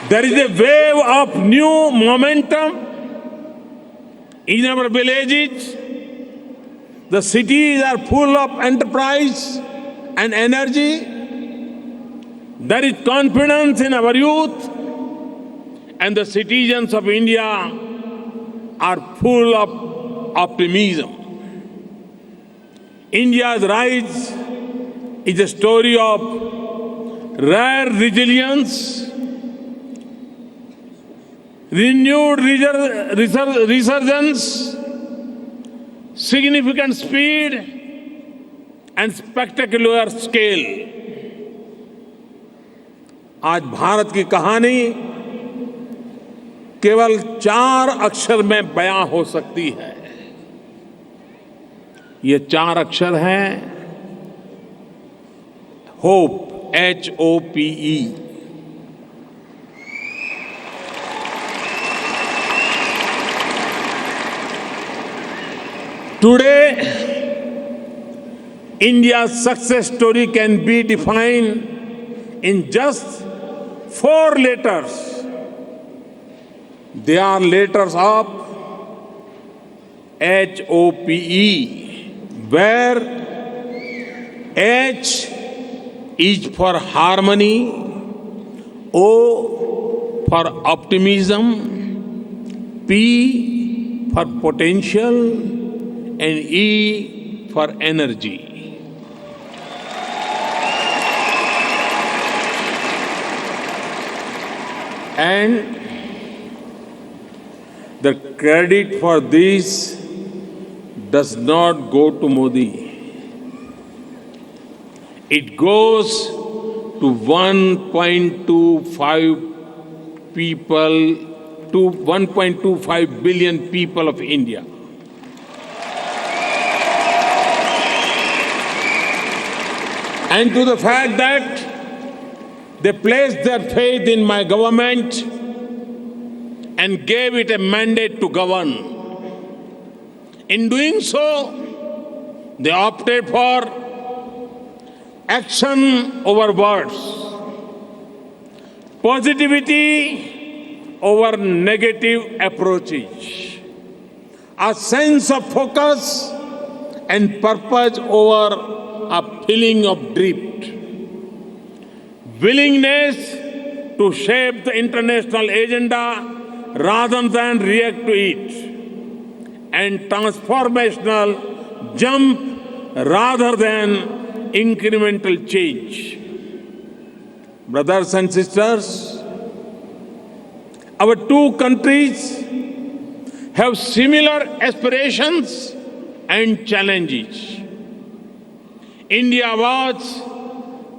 There is a wave of new momentum in our villages. The cities are full of enterprise and energy. There is confidence in our youth, and the citizens of India are full of optimism. India's rise is a story of rare resilience, renewed resurgence, significant speed, and spectacular scale. आज भारत की कहानी केवल 4 अक्षर में बयां हो सकती है। ये 4 अक्षर हैं hope, HOPE। Today, India's success story can be defined in just 4 letters. They are letters of HOPE, where H is for harmony, O for optimism, P for potential, and E for energy. And the credit for this does not go to Modi. It goes to 1.25 billion people of India. And to the fact that they placed their faith in my government and gave it a mandate to govern. In doing so, they opted for action over words, positivity over negative approaches, a sense of focus and purpose over a feeling of drift, willingness to shape the international agenda rather than react to it, and transformational jump rather than incremental change. Brothers and sisters, our 2 countries have similar aspirations and challenges. India was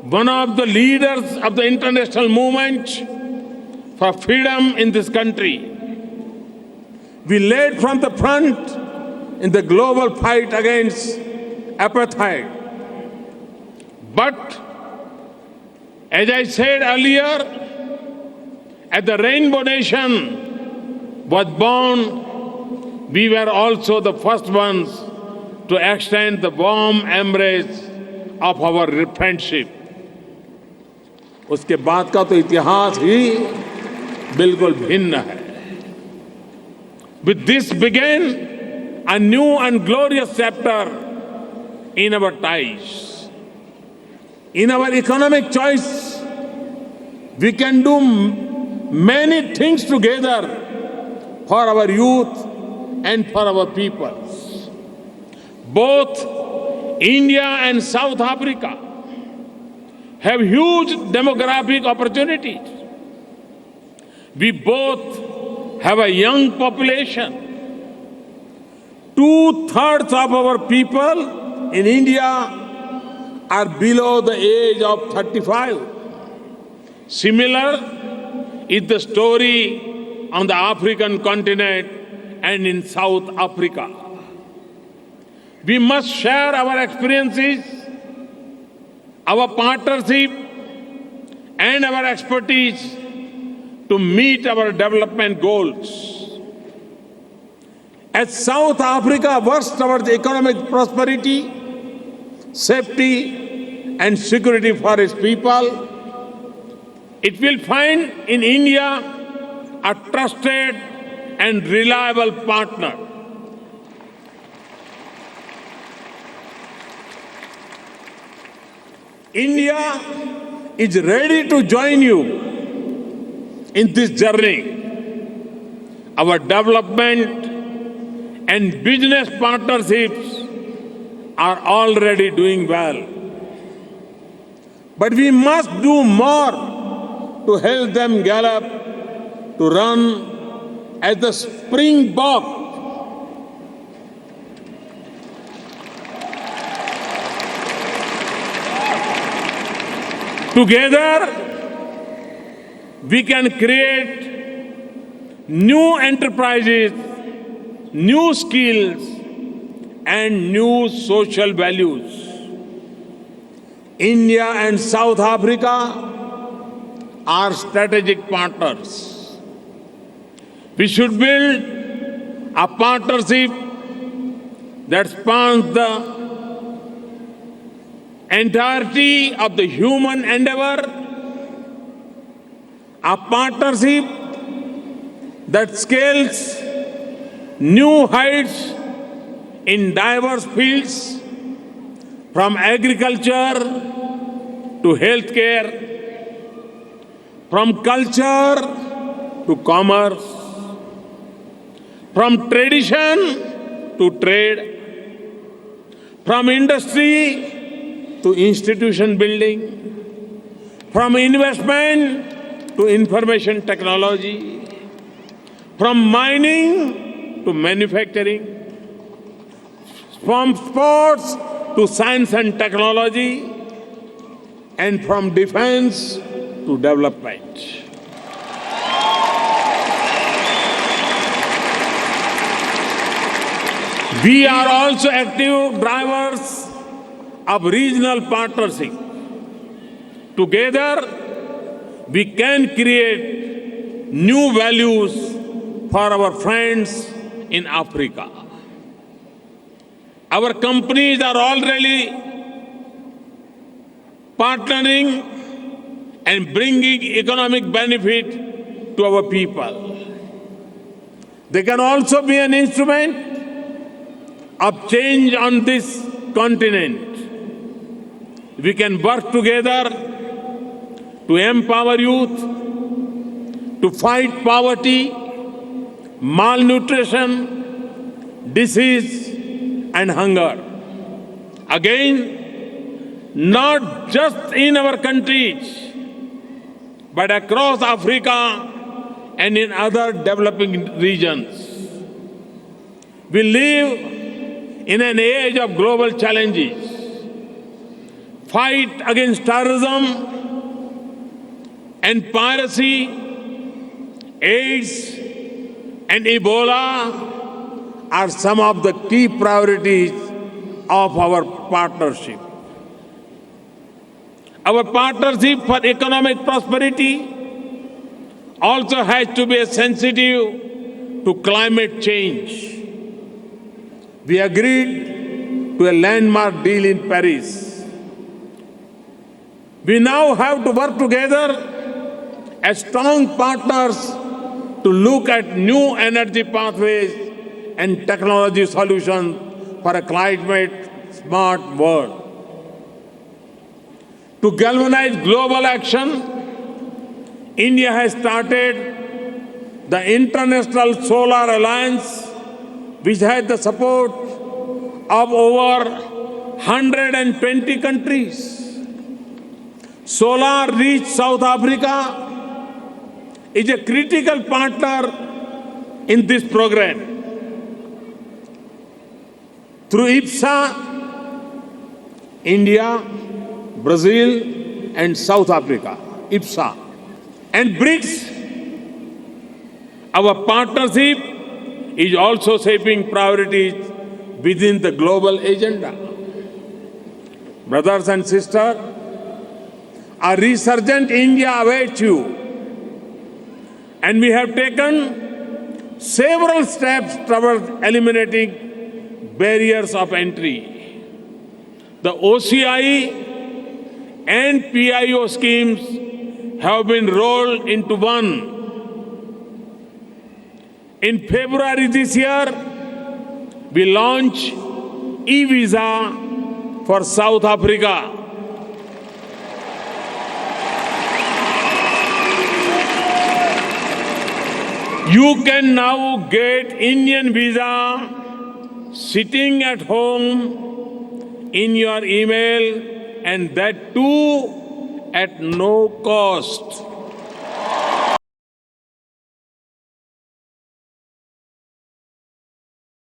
one of the leaders of the international movement for freedom in this country. We led from the front in the global fight against apartheid. But, as I said earlier, as the Rainbow Nation was born, we were also the first ones to extend the warm embrace of our friendship. उसके बाद का तो इतिहास ही बिल्कुल भिन्न है. With this began a new and glorious chapter in our ties. In our economic choice, we can do many things together for our youth and for our peoples. Both India and South Africa have huge demographic opportunities. We both have a young population. 2/3 of our people in India are below the age of 35. Similar is the story on the African continent and in South Africa. We must share our experiences, our partnership, and our expertise to meet our development goals. As South Africa works towards economic prosperity, safety, and security for its people, It will find in India a trusted and reliable partner. India is ready to join you in this journey. Our development and business partnerships are already doing well. But we must do more to help them gallop, to run as the springbok. Together, we can create new enterprises, new skills, and new social values. India and South Africa are strategic partners. We should build a partnership that spans the entirety of the human endeavor, a partnership that scales new heights in diverse fields, from agriculture to healthcare, from culture to commerce, from tradition to trade, from industry to institution building, from investment to information technology, from mining to manufacturing, from sports to science and technology, and from defense to development. We are also active drivers of regional partnership. Together, we can create new values for our friends in Africa. Our companies are already partnering and bringing economic benefit to our people. They can also be an instrument of change on this continent. We can work together to empower youth, to fight poverty, malnutrition, disease, and hunger. Again, not just in our countries, but across Africa and in other developing regions. We live in an age of global challenges. Fight against terrorism and piracy, AIDS and Ebola are some of the key priorities of our partnership. Our partnership for economic prosperity also has to be sensitive to climate change. We agreed to a landmark deal in Paris. We now have to work together as strong partners to look at new energy pathways and technology solutions for a climate-smart world. To galvanize global action, India has started the International Solar Alliance, which has the support of over 120 countries. Solar Reach South Africa is a critical partner in this program. Through IPSA, India, Brazil, and South Africa, IPSA, and BRICS, our partnership is also shaping priorities within the global agenda. Brothers and sisters, a resurgent India awaits you, and we have taken several steps towards eliminating barriers of entry. The OCI and PIO schemes have been rolled into one. In February this year, we launched e-visa for South Africa. You can now get Indian visa sitting at home in your email, and that too at no cost.